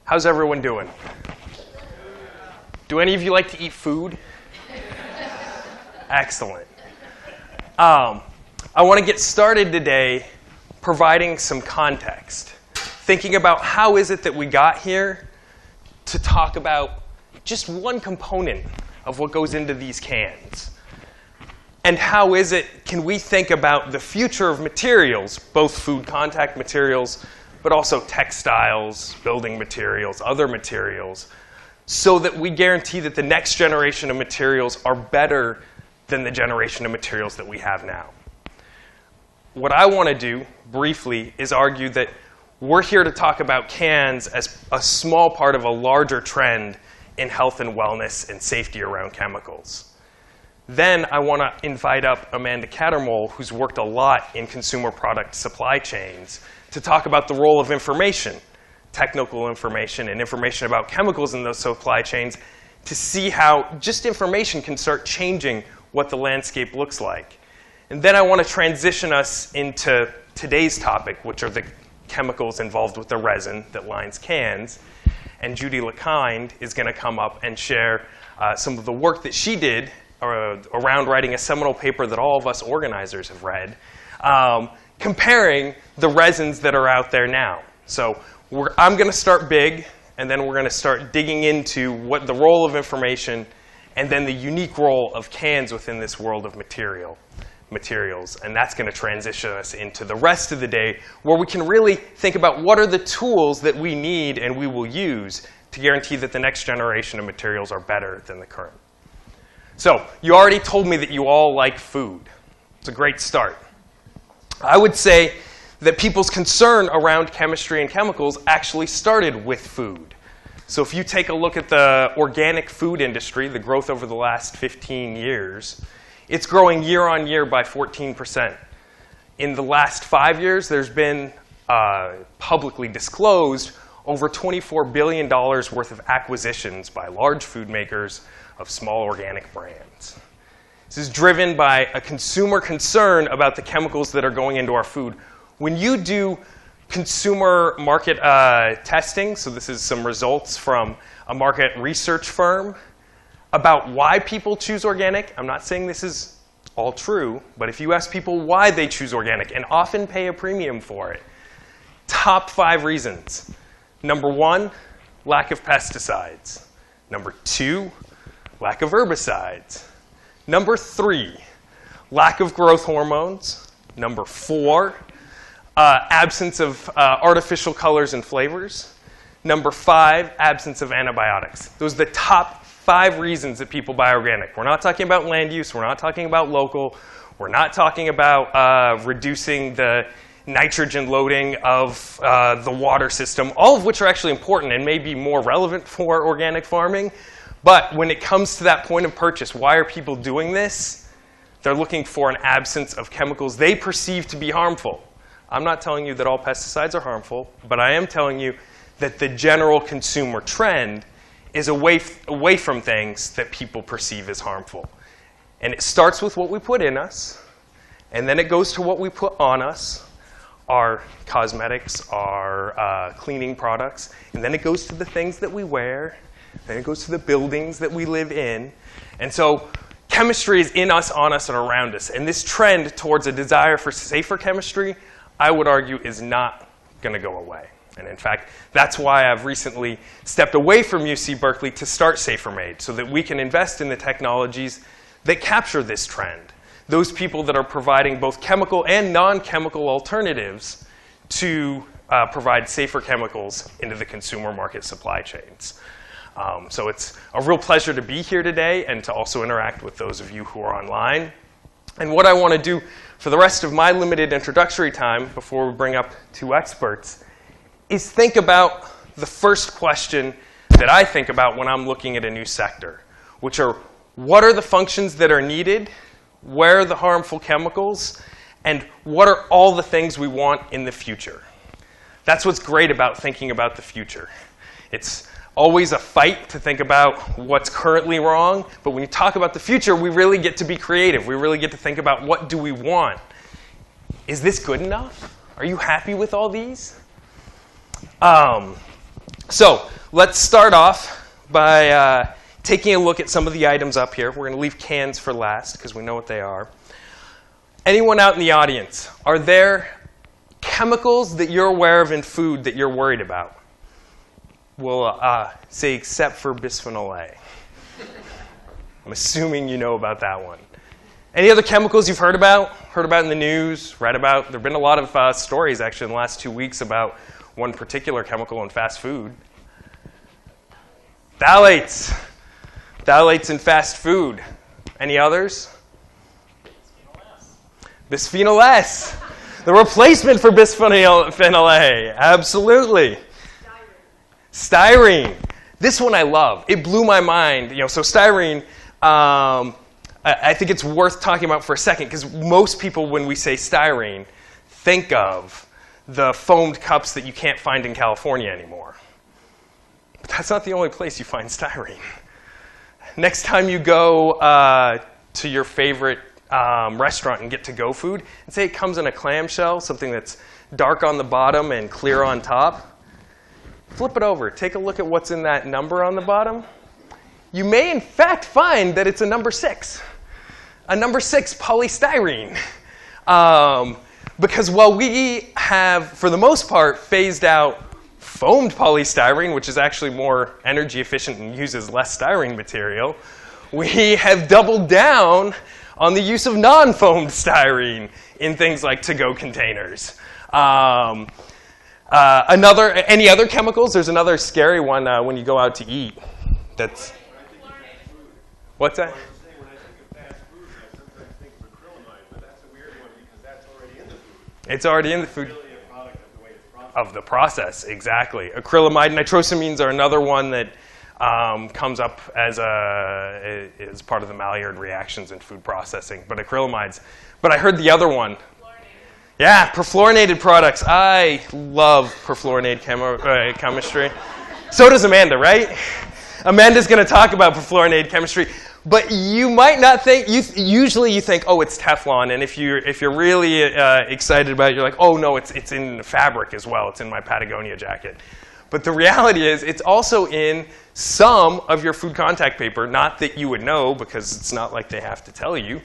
How's everyone doing? Do any of you like to eat food? Excellent. I want to get started today providing some context, thinking about how is it that we got here to talk about just one component of what goes into these cans. And how is it, can we think about the future of materials, both food contact materials, but also textiles, building materials, other materials, so that we guarantee that the next generation of materials are better than the generation of materials that we have now. What I want to do, briefly, is argue that we're here to talk about cans as a small part of a larger trend in health and wellness and safety around chemicals. Then I want to invite up Amanda Cattermole, who's worked a lot in consumer product supply chains, to talk about the role of information, technical information, and information about chemicals in those supply chains, to see how just information can start changing what the landscape looks like. And then I want to transition us into today's topic, which are the chemicals involved with the resin that lines cans. And Judy LeKind is going to come up and share some of the work that she did around writing a seminal paper that all of us organizers have read, comparing the resins that are out there now. So I'm going to start big, and then we're going to start digging into what the role of information and then the unique role of cans within this world of materials. And that's going to transition us into the rest of the day, where we can really think about what are the tools that we need and we will use to guarantee that the next generation of materials are better than the current. So you already told me that you all like food. It's a great start. I would say that people's concern around chemistry and chemicals actually started with food. So if you take a look at the organic food industry, the growth over the last 15 years, it's growing year on year by 14%. In the last 5 years, there's been publicly disclosed over $24 billion worth of acquisitions by large food makers of small organic brands. This is driven by a consumer concern about the chemicals that are going into our food. When you do consumer market testing, so this is some results from a market research firm, about why people choose organic, I'm not saying this is all true, but if you ask people why they choose organic and often pay a premium for it, top 5 reasons. Number 1, lack of pesticides. Number 2, lack of herbicides. Number 3, lack of growth hormones. Number 4, absence of artificial colors and flavors. Number 5, absence of antibiotics. Those are the top 5 reasons that people buy organic. We're not talking about land use. We're not talking about local. We're not talking about reducing the nitrogen loading of the water system, all of which are actually important and may be more relevant for organic farming. But when it comes to that point of purchase, why are people doing this? They're looking for an absence of chemicals they perceive to be harmful. I'm not telling you that all pesticides are harmful, but I am telling you that the general consumer trend is away from things that people perceive as harmful. And it starts with what we put in us, and then it goes to what we put on us, our cosmetics, our cleaning products, and then it goes to the things that we wear, then it goes to the buildings that we live in. And so chemistry is in us, on us, and around us. And this trend towards a desire for safer chemistry, I would argue, is not going to go away. And in fact, that's why I've recently stepped away from UC Berkeley to start SaferMade, so that we can invest in the technologies that capture this trend. Those people that are providing both chemical and non-chemical alternatives to provide safer chemicals into the consumer market supply chains. So it's a real pleasure to be here today and to also interact with those of you who are online. And what I want to do for the rest of my limited introductory time before we bring up 2 experts is think about the first question that I think about when I'm looking at a new sector, which are, what are the functions that are needed? Where are the harmful chemicals? And what are all the things we want in the future? That's what's great about thinking about the future. It's always a fight to think about what's currently wrong, but when you talk about the future, we really get to be creative. We really get to think about, what do we want? Is this good enough? Are you happy with all these? So let's start off by taking a look at some of the items up here. We're going to leave cans for last because we know what they are. Anyone out in the audience, are there chemicals that you're aware of in food that you're worried about? We'll say except for bisphenol A. I'm assuming you know about that one. Any other chemicals you've heard about in the news, read about? There have been a lot of stories, actually, in the last 2 weeks about one particular chemical in fast food. Phthalates. Phthalates in fast food. Any others? Bisphenol S. The replacement for bisphenol A. Absolutely. Styrene. This one I love. It blew my mind. So styrene, I think it's worth talking about for a second because most people, when we say styrene, think of the foamed cups that you can't find in California anymore. But that's not the only place you find styrene. Next time you go to your favorite restaurant and get to-go food, and say it comes in a clamshell, something that's dark on the bottom and clear on top, flip it over. Take a look at what's in that number on the bottom. You may, in fact, find that it's a number 6. A number 6 polystyrene. Because while we have, for the most part, phased out foamed polystyrene, which is actually more energy efficient and uses less styrene material, we have doubled down on the use of non-foamed styrene in things like to-go containers. Any other chemicals? There's another scary one when you go out to eat. That's what's that? When I think of fast food, I sometimes think of acrylamide, but that's a weird one because that's already in the food. It's already in the food. It's really a product of the way it's processed. Of the process, exactly. Acrylamide, nitrosamines are another one that comes up as part of the Maillard reactions in food processing. But acrylamides. But I heard the other one. Yeah, perfluorinated products. I love perfluorinated chemistry. So does Amanda, right? Amanda's going to talk about perfluorinated chemistry. But you might not think, usually you think, oh, it's Teflon. And if you're really excited about it, you're like, oh, no, it's in fabric as well. It's in my Patagonia jacket. But the reality is it's also in some of your food contact paper. Not that you would know, because it's not like they have to tell you.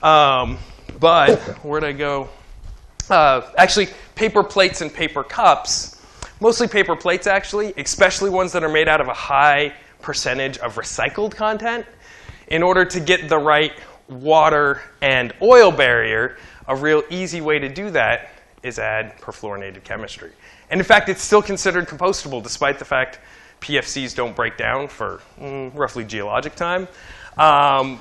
But where'd I go? Actually, paper plates and paper cups. Mostly paper plates, actually, especially ones that are made out of a high percentage of recycled content. In order to get the right water and oil barrier, a real easy way to do that is add perfluorinated chemistry. And in fact, it's still considered compostable, despite the fact PFCs don't break down for roughly geologic time.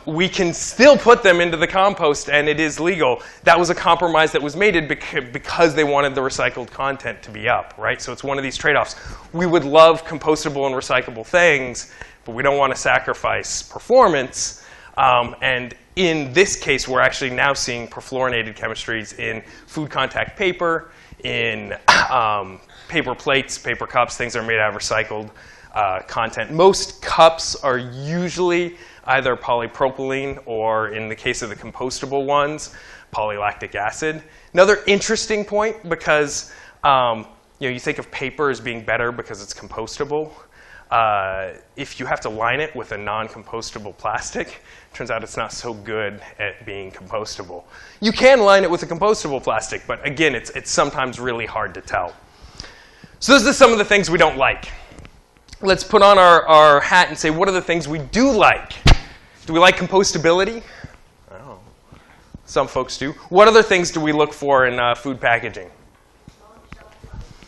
We can still put them into the compost, and it is legal. That was a compromise that was made because they wanted the recycled content to be up, right? So it's one of these trade-offs. We would love compostable and recyclable things, but we don't want to sacrifice performance. And in this case, we're actually now seeing perfluorinated chemistries in food contact paper, in paper plates, paper cups, things that are made out of recycled content. Most cups are usually either polypropylene or, in the case of the compostable ones, polylactic acid. Another interesting point, because you think of paper as being better because it's compostable. If you have to line it with a non-compostable plastic, turns out it's not so good at being compostable. You can line it with a compostable plastic, but again, it's sometimes really hard to tell. So those are some of the things we don't like. Let's put on our hat and say, what are the things we do like? Do we like compostability? Oh, some folks do. What other things do we look for in food packaging?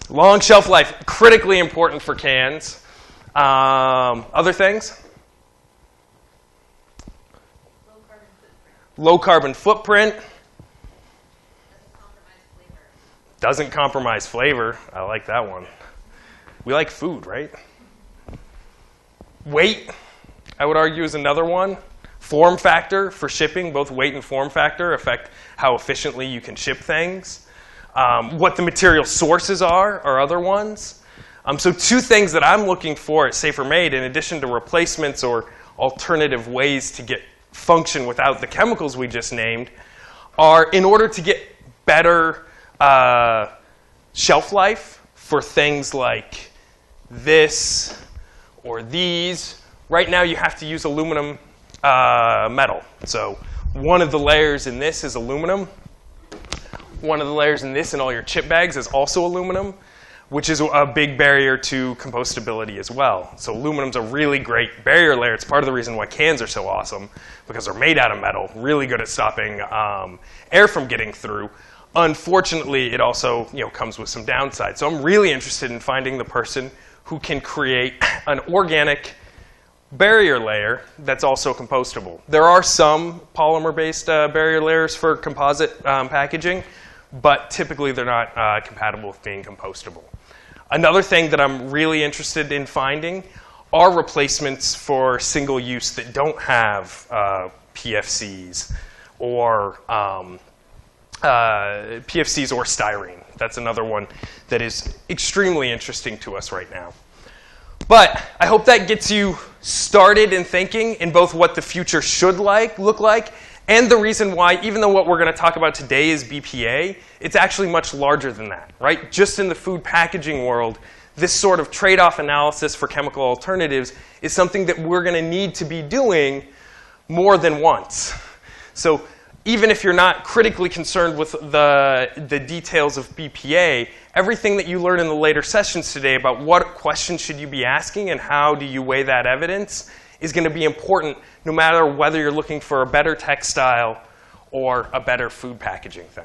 Long shelf life, critically important for cans. Other things? Low carbon footprint. Doesn't compromise flavor. I like that one. We like food, right? Weight, I would argue, is another one. Form factor for shipping, both weight and form factor affect how efficiently you can ship things. What the material sources are other ones. So two things that I'm looking for at Safer Made, in addition to replacements or alternative ways to get function without the chemicals we just named, are in order to get better shelf life for things like this, or these. Right now you have to use aluminum metal. So one of the layers in this is aluminum. One of the layers in this and all your chip bags is also aluminum, which is a big barrier to compostability as well. So aluminum's a really great barrier layer. It's part of the reason why cans are so awesome, because they're made out of metal, really good at stopping air from getting through. Unfortunately, it also comes with some downsides. So I'm really interested in finding the person who can create an organic barrier layer that's also compostable. There are some polymer-based barrier layers for composite packaging, but typically they're not compatible with being compostable. Another thing that I'm really interested in finding are replacements for single use that don't have PFCs or styrene. That's another one that is extremely interesting to us right now. But I hope that gets you started in thinking in both what the future should look like, and the reason why, even though what we're going to talk about today is BPA, it's actually much larger than that, right? Just in the food packaging world, this sort of trade-off analysis for chemical alternatives is something that we're going to need to be doing more than once. So even if you're not critically concerned with the details of BPA, everything that you learn in the later sessions today about what questions should you be asking and how do you weigh that evidence is going to be important no matter whether you're looking for a better textile or a better food packaging thing.